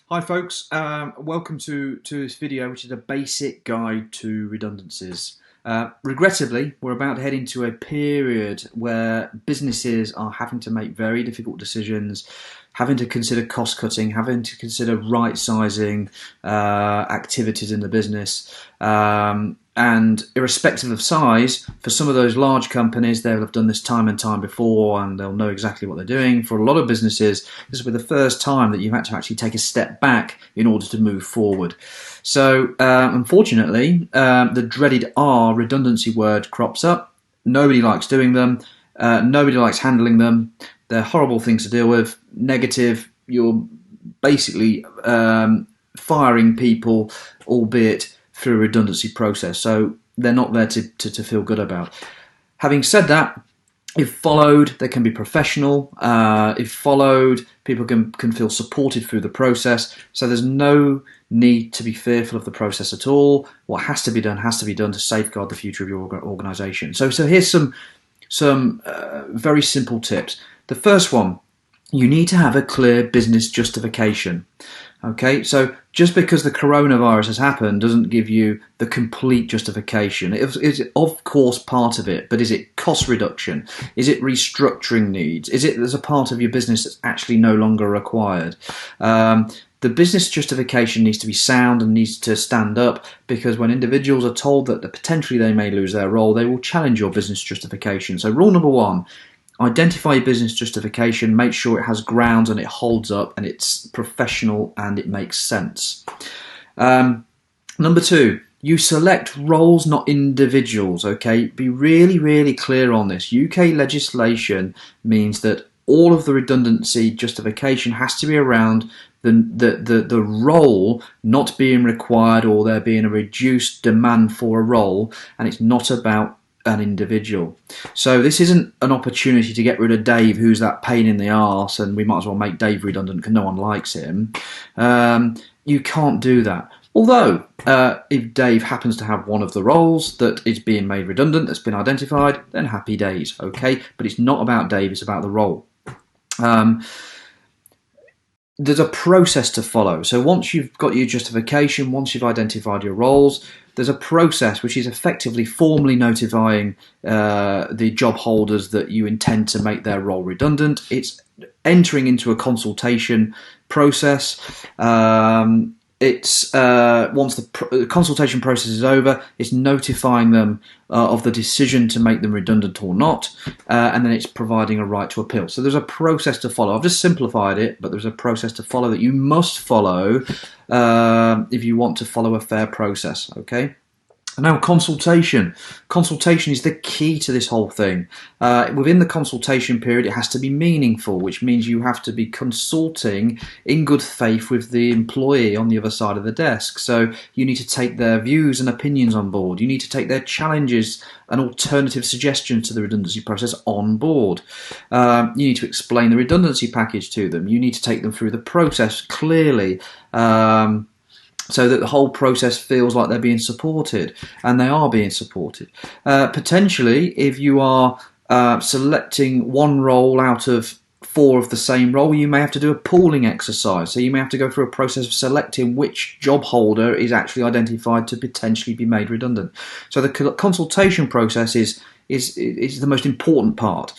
Hi folks, welcome to this video, which is a basic guide to redundancies. Regrettably, we're about to head into a period where businesses are having to make very difficult decisions, having to consider cost cutting, having to consider right sizing activities in the business. And irrespective of size, for some of those large companies, they'll have done this time and time before and they'll know exactly what they're doing. For a lot of businesses, this will be the first time that you've had to actually take a step back in order to move forward. So, unfortunately, the dreaded R, redundancy word, crops up. Nobody likes doing them. Nobody likes handling them. They're horrible things to deal with. Negative, you're basically firing people, albeit through a redundancy process. So they're not there to feel good about. Having said that, if followed, they can be professional. If followed, people can feel supported through the process. So there's no need to be fearful of the process at all. What has to be done to safeguard the future of your organisation. So here's some very simple tips. The first one, you need to have a clear business justification. Okay, so just because the coronavirus has happened doesn't give you the complete justification. It is, of course, part of it, but is it cost reduction? Is it restructuring needs? Is it there's a part of your business that's actually no longer required? The business justification needs to be sound and needs to stand up, because when individuals are told that potentially they may lose their role, they will challenge your business justification. So rule number one, identify your business justification, make sure it has grounds and it holds up and it's professional and it makes sense. Number two, you select roles, not individuals, okay? Be really, really clear on this. UK legislation means that all of the redundancy justification has to be around the role not being required or there being a reduced demand for a role, and it's not about an individual. So this isn't an opportunity to get rid of Dave, who's that pain in the arse, and we might as well make Dave redundant because no one likes him. You can't do that. Although, if Dave happens to have one of the roles that is being made redundant, that's been identified, then happy days, okay? But it's not about Dave, it's about the role. There's a process to follow. So once you've got your justification, once you've identified your roles, there's a process which is effectively formally notifying the job holders that you intend to make their role redundant. It's entering into a consultation process. Once the consultation process is over, it's notifying them of the decision to make them redundant or not, and then it's providing a right to appeal. So there's a process to follow. I've just simplified it, but there's a process to follow that you must follow if you want to follow a fair process, okay? Now, consultation. Consultation is the key to this whole thing. Within the consultation period, it has to be meaningful, which means you have to be consulting in good faith with the employee on the other side of the desk. So you need to take their views and opinions on board. You need to take their challenges and alternative suggestions to the redundancy process on board. You need to explain the redundancy package to them. You need to take them through the process clearly, so that the whole process feels like they're being supported, and they are being supported. Potentially, if you are selecting one role out of 4 of the same role, you may have to do a pooling exercise. So you may have to go through a process of selecting which job holder is actually identified to potentially be made redundant. So the consultation process is the most important part.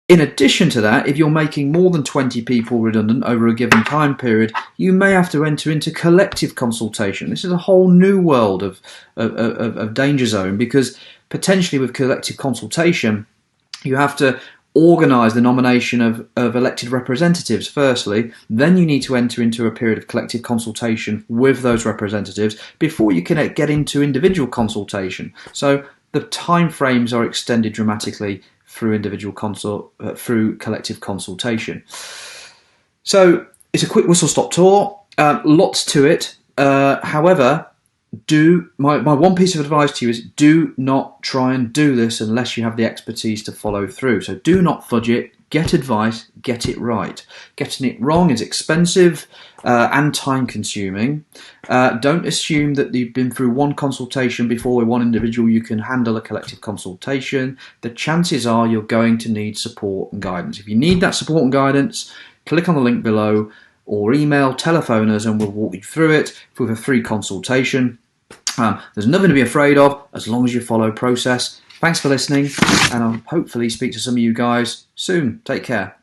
In addition to that, if you're making more than 20 people redundant over a given time period, you may have to enter into collective consultation. This is a whole new world of danger zone, because potentially with collective consultation, you have to organise the nomination of elected representatives firstly, then you need to enter into a period of collective consultation with those representatives before you can get into individual consultation. So the time frames are extended dramatically through through collective consultation. So it's a quick whistle-stop tour. Lots to it. However, my one piece of advice to you is do not try and do this unless you have the expertise to follow through. So do not fudge it. Get advice. Get it right. Getting it wrong is expensive and time-consuming. Don't assume that you've been through one consultation before with one individual you can handle a collective consultation. The chances are you're going to need support and guidance. If you need that support and guidance, click on the link below. or email, telephone us, and we'll walk you through it with a free consultation. There's nothing to be afraid of as long as you follow process. Thanks for listening, and I'll hopefully speak to some of you guys soon. Take care.